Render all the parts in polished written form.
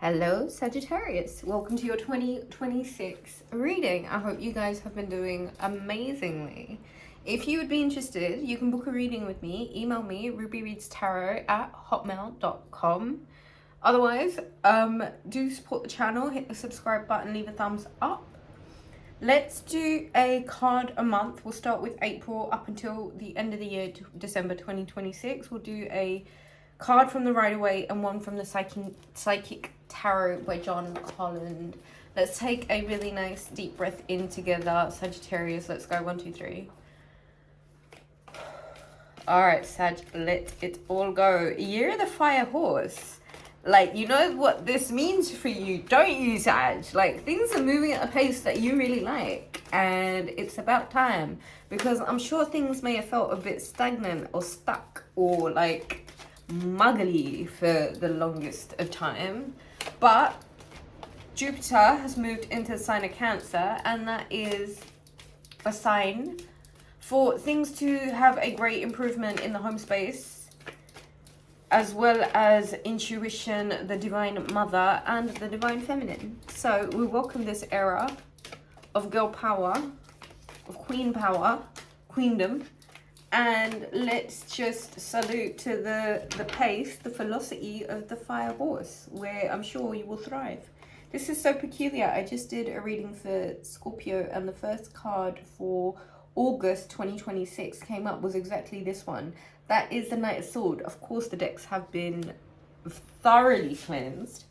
Hello Sagittarius, welcome to your 2026 reading. I hope you guys have been doing amazingly. If you would be interested, you can book a reading with me. Email me rubyreadstarot@hotmail.com. Otherwise, do support the channel, hit the subscribe button, leave a thumbs up. Let's do a card a month. We'll start with April up until the end of the year, December 2026. We'll do a card from the Rider-Waite and one from the Psychic Tarot by John Holland. Let's take a really nice deep breath in together. Sagittarius, let's go. 1, 2, 3. All right, Sag, let it all go. Year of the Fire Horse. Like, you know what this means for you, don't you, Sag? Like, things are moving at a pace that you really like, and it's about time, because I'm sure things may have felt a bit stagnant or stuck or like muggly for the longest of time. But Jupiter has moved into the sign of Cancer, and that is a sign for things to have a great improvement in the home space, as well as intuition, the divine mother, and the divine feminine. So we welcome this era of girl power, of queen power, queendom, and let's just salute to the pace, the velocity of the Fire Horse, where I'm sure you will thrive. This is so peculiar. I just did a reading for Scorpio, and the first card for August 2026 came up was exactly this one. That is the Knight of Swords. Of course, the decks have been thoroughly cleansed,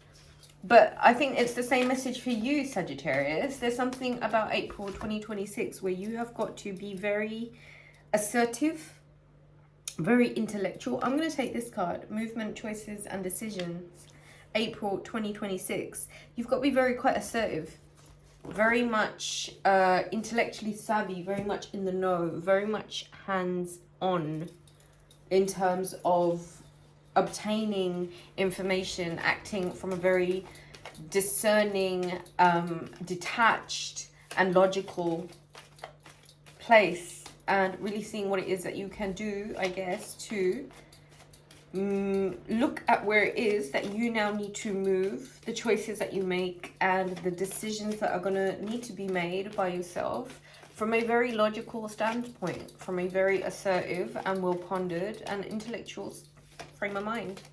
but I think it's the same message for you, Sagittarius. There's something about April 2026 where you have got to be very assertive, very intellectual. I'm going to take this card, Movement, Choices and Decisions, April 2026. You've got to be very quite assertive, very much intellectually savvy, very much in the know, very much hands-on in terms of obtaining information, acting from a very discerning, detached and logical place, and really seeing what it is that you can do, I guess, to look at where it is that you now need to move, the choices that you make, and the decisions that are going to need to be made by yourself from a very logical standpoint, from a very assertive and well-pondered and intellectual frame of mind.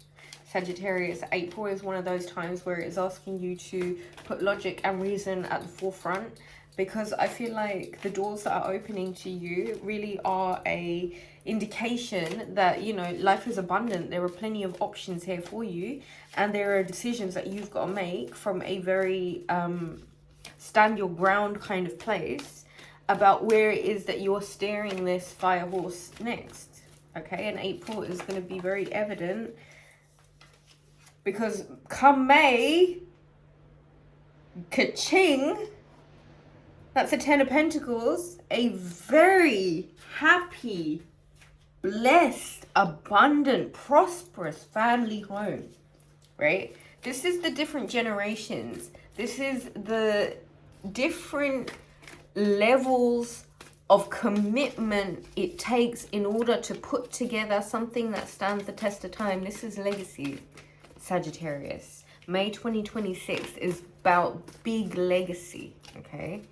Sagittarius, April is one of those times where it is asking you to put logic and reason at the forefront, because I feel like the doors that are opening to you really are a indication that, you know, life is abundant. There are plenty of options here for you, and there are decisions that you've got to make from a very stand your ground kind of place about where it is that you're steering this Fire Horse next. Okay, and April is going to be very evident, because come May, ka-ching, that's a 10 of Pentacles, a very happy, blessed, abundant, prosperous family home, right? This is the different generations. This is the different levels of commitment it takes in order to put together something that stands the test of time. This is legacy, Sagittarius. May 2026 is about big legacy, okay?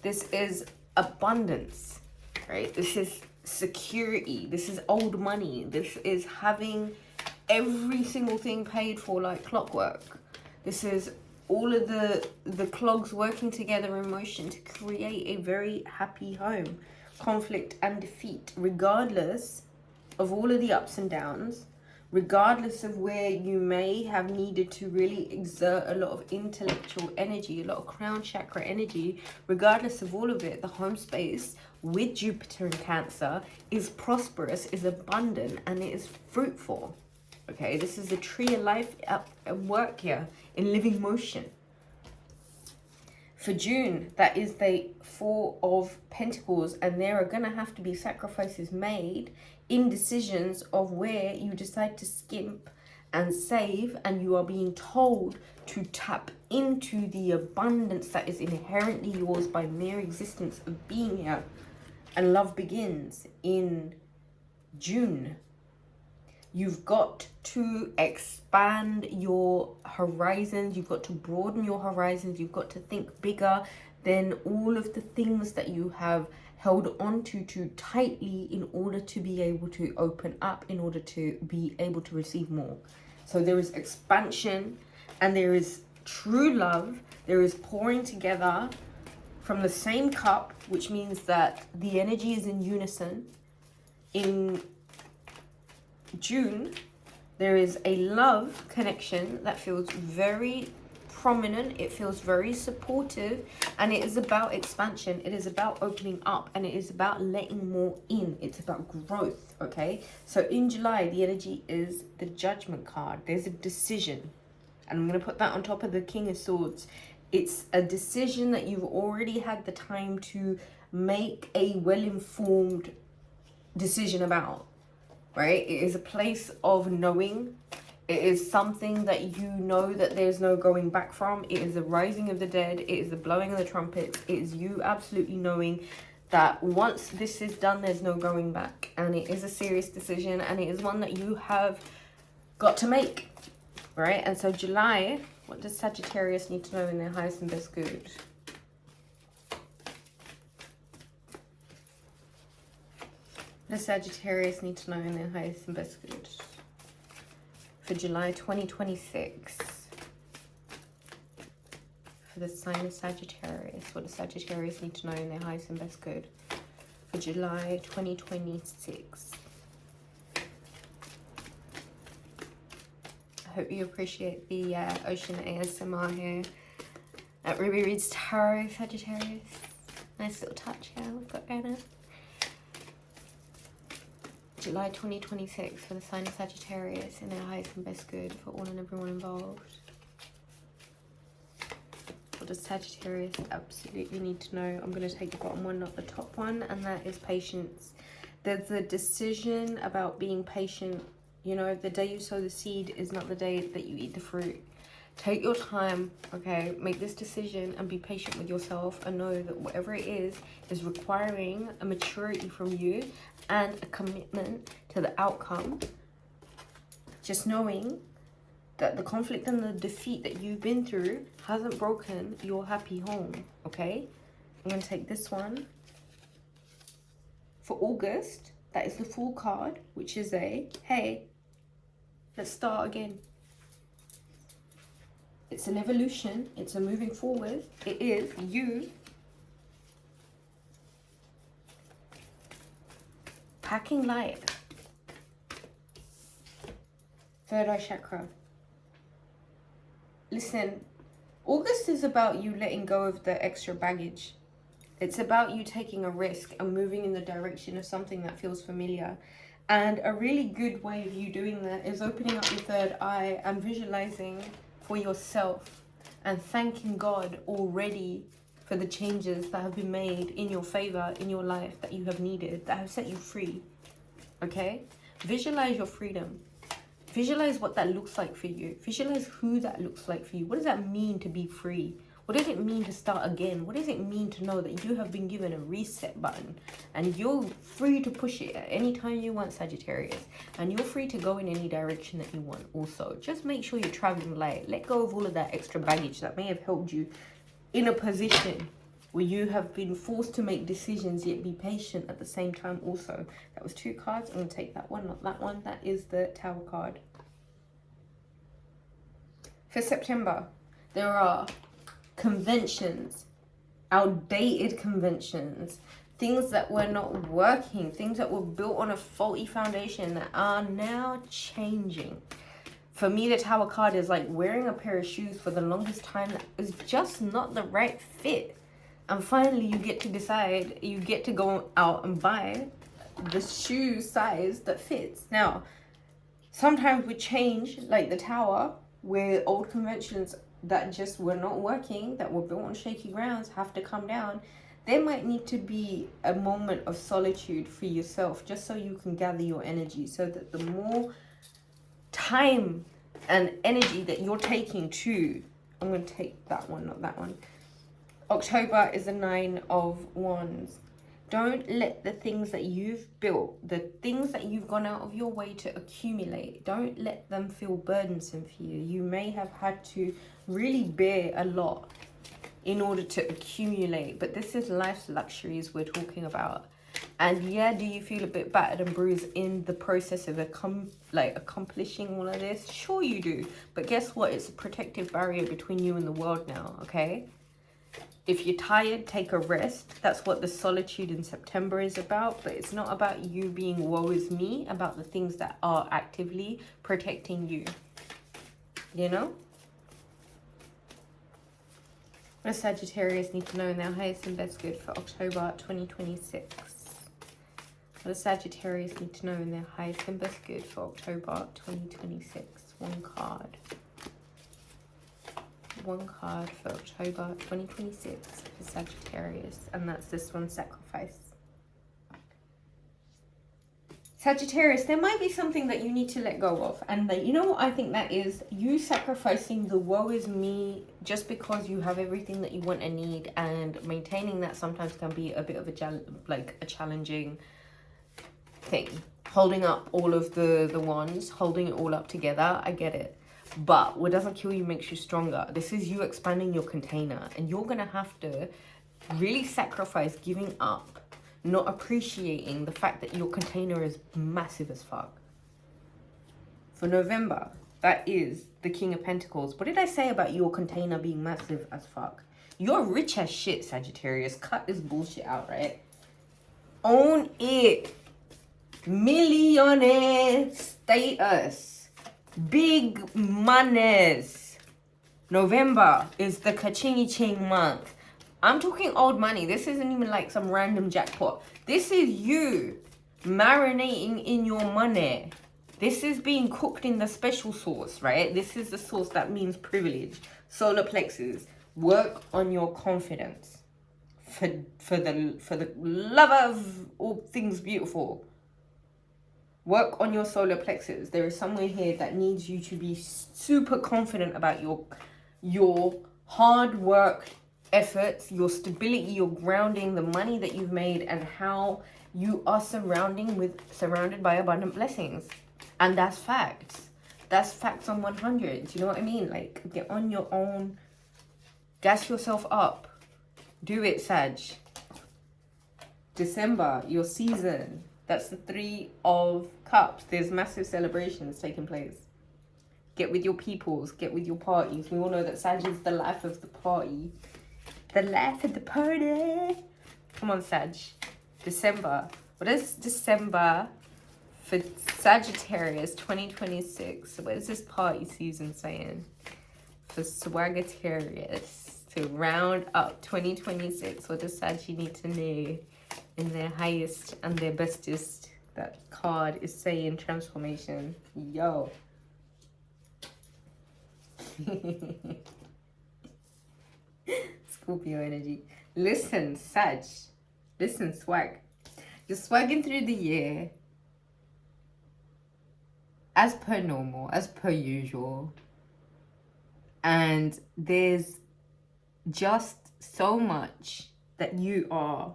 This is abundance, right? This is security. This is old money. This is having every single thing paid for like clockwork. This is all of the clogs working together in motion to create a very happy home. Conflict and defeat, regardless of all of the ups and downs, regardless of where you may have needed to really exert a lot of intellectual energy, a lot of crown chakra energy, regardless of all of it, the home space with Jupiter in Cancer is prosperous, is abundant, and it is fruitful. Okay, this is the tree of life at work here in living motion. For June, that is the Four of Pentacles, and there are going to have to be sacrifices made in decisions of where you decide to skimp and save, and you are being told to tap into the abundance that is inherently yours by mere existence of being here. And love begins in June. You've got to expand your horizons. You've got to broaden your horizons. You've got to think bigger than all of the things that you have held onto too tightly in order to be able to open up, in order to be able to receive more. So there is expansion and there is true love. There is pouring together from the same cup, which means that the energy is in unison. In June, there is a love connection that feels very prominent. It feels very supportive, and it is about expansion. It is about opening up, and it is about letting more in. It's about growth, okay? So in July, the energy is the Judgment card. There's a decision, and I'm going to put that on top of the King of Swords. It's a decision that you've already had the time to make a well-informed decision about, right? It is a place of knowing. It is something that you know that there's no going back from. It is the rising of the dead. It is the blowing of the trumpets. It is you absolutely knowing that once this is done, there's no going back. And it is a serious decision, and it is one that you have got to make, right? And so July, what does Sagittarius need to know in their highest and best good? The Sagittarius need to know in their highest and best good for July 2026. For the sign of Sagittarius, what does Sagittarius need to know in their highest and best good for July 2026? I hope you appreciate the Ocean ASMR here at Ruby Reads Tarot, Sagittarius. Nice little touch here we've got going on. July 2026 for the sign of Sagittarius in their highest and best good for all and everyone involved. What does Sagittarius absolutely need to know? I'm going to take the bottom one, not the top one, and that is patience. There's a decision about being patient. You know, the day you sow the seed is not the day that you eat the fruit. Take your time, okay? Make this decision and be patient with yourself, and know that whatever it is requiring a maturity from you and a commitment to the outcome. Just knowing that the conflict and the defeat that you've been through hasn't broken your happy home, okay? I'm going to take this one. For August, that is the Fool card, which is a, hey, let's start again. It's an evolution. It's a moving forward. It is you packing light. Third eye chakra. Listen, August is about you letting go of the extra baggage. It's about you taking a risk and moving in the direction of something that feels familiar. And a really good way of you doing that is opening up your third eye and visualizing for yourself and thanking God already for the changes that have been made in your favor, in your life, that you have needed, that have set you free, okay? Visualize your freedom. Visualize what that looks like for you. Visualize who that looks like for you. What does that mean to be free? What does it mean to start again? What does it mean to know that you have been given a reset button and you're free to push it at any time you want, Sagittarius? And you're free to go in any direction that you want also. Just make sure you're traveling light. Let go of all of that extra baggage that may have held you in a position where you have been forced to make decisions, yet be patient at the same time also. That was 2 cards. I'm going to take that one, not that one. That is the Tower card. For September, there are conventions, outdated conventions, things that were not working, things that were built on a faulty foundation that are now changing. For me, the Tower card is like wearing a pair of shoes for the longest time that is just not the right fit. And finally, you get to decide, you get to go out and buy the shoe size that fits. Now, sometimes we change, like the Tower, where old conventions that just were not working, that were built on shaky grounds, have to come down. There might need to be a moment of solitude for yourself, just so you can gather your energy, so that the more time and energy that you're taking to, I'm going to take that one, not that one. October is the 9 of Wands. Don't let the things that you've built, the things that you've gone out of your way to accumulate, don't let them feel burdensome for you. You may have had to really bear a lot in order to accumulate, but this is life's luxuries we're talking about. And yeah, do you feel a bit battered and bruised in the process of accomplishing all of this? Sure you do, but guess what? It's a protective barrier between you and the world now, okay? If you're tired, take a rest. That's what the solitude in September is about, but it's not about you being woe is me, about the things that are actively protecting you, you know? What does Sagittarius need to know in their highest and best good for October 2026? What does Sagittarius need to know in their highest and best good for October 2026? One card. One card for October 2026 for Sagittarius. And that's this one, sacrifice. Sagittarius, there might be something that you need to let go of. And you know what I think that is? You sacrificing the woe is me just because you have everything that you want and need. And maintaining that sometimes can be a bit of a challenging thing. Holding up all of the wands, holding it all up together, I get it. But what doesn't kill you makes you stronger. This is you expanding your container. And you're going to have to really sacrifice giving up, not appreciating the fact that your container is massive as fuck. For November, that is the King of Pentacles. What did I say about your container being massive as fuck? You're rich as shit, Sagittarius. Cut this bullshit out, right? Own it. Millionaire status. Big monies. November is the ka-chingy ching month. I'm talking old money. This isn't even like some random jackpot. This is you marinating in your money. This is being cooked in the special sauce, right? This is the sauce that means privilege. Solar plexus. Work on your confidence. For the love of all things beautiful. Work on your solar plexus. There is somewhere here that needs you to be super confident about your hard work efforts, your stability, your grounding, the money that you've made, and how you are surrounded by abundant blessings. And that's facts. That's facts on 100. Do you know what I mean? Like, get on your own. Gas yourself up. Do it, Sag. December, your season. That's the 3 of Cups. There's massive celebrations taking place. Get with your peoples. Get with your parties. We all know that Sag is the life of the party. The life of the party. Come on, Sag. December. What is December for Sagittarius 2026? What is this party season saying? For Sagittarius to round up 2026. What does Sag need to know in their highest and their bestest? That card is saying transformation. Yo. Scorpio energy. Listen, Sag. Listen, swag. You're swagging through the year as per normal, as per usual. And there's just so much that you are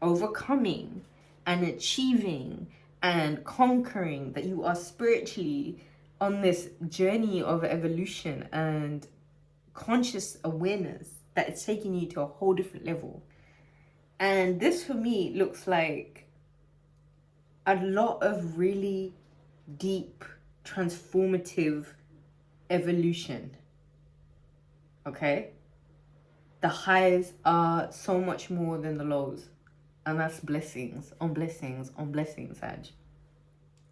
overcoming and achieving and conquering, that you are spiritually on this journey of evolution and conscious awareness that it's taking you to a whole different level. And this for me looks like a lot of really deep, transformative evolution. Okay? The highs are so much more than the lows. And that's blessings on blessings on blessings, Sag.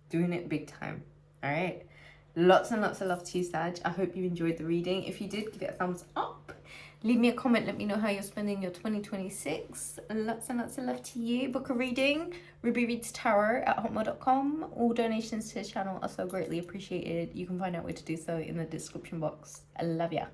Doing it big time. All right? Lots and lots of love to you, Sag. I hope you enjoyed the reading. If you did, give it a thumbs up. Leave me a comment. Let me know how you're spending your 2026. Lots and lots of love to you. Book a reading. rubyreadstarot@hotmail.com. All donations to the channel are so greatly appreciated. You can find out where to do so in the description box. I love ya.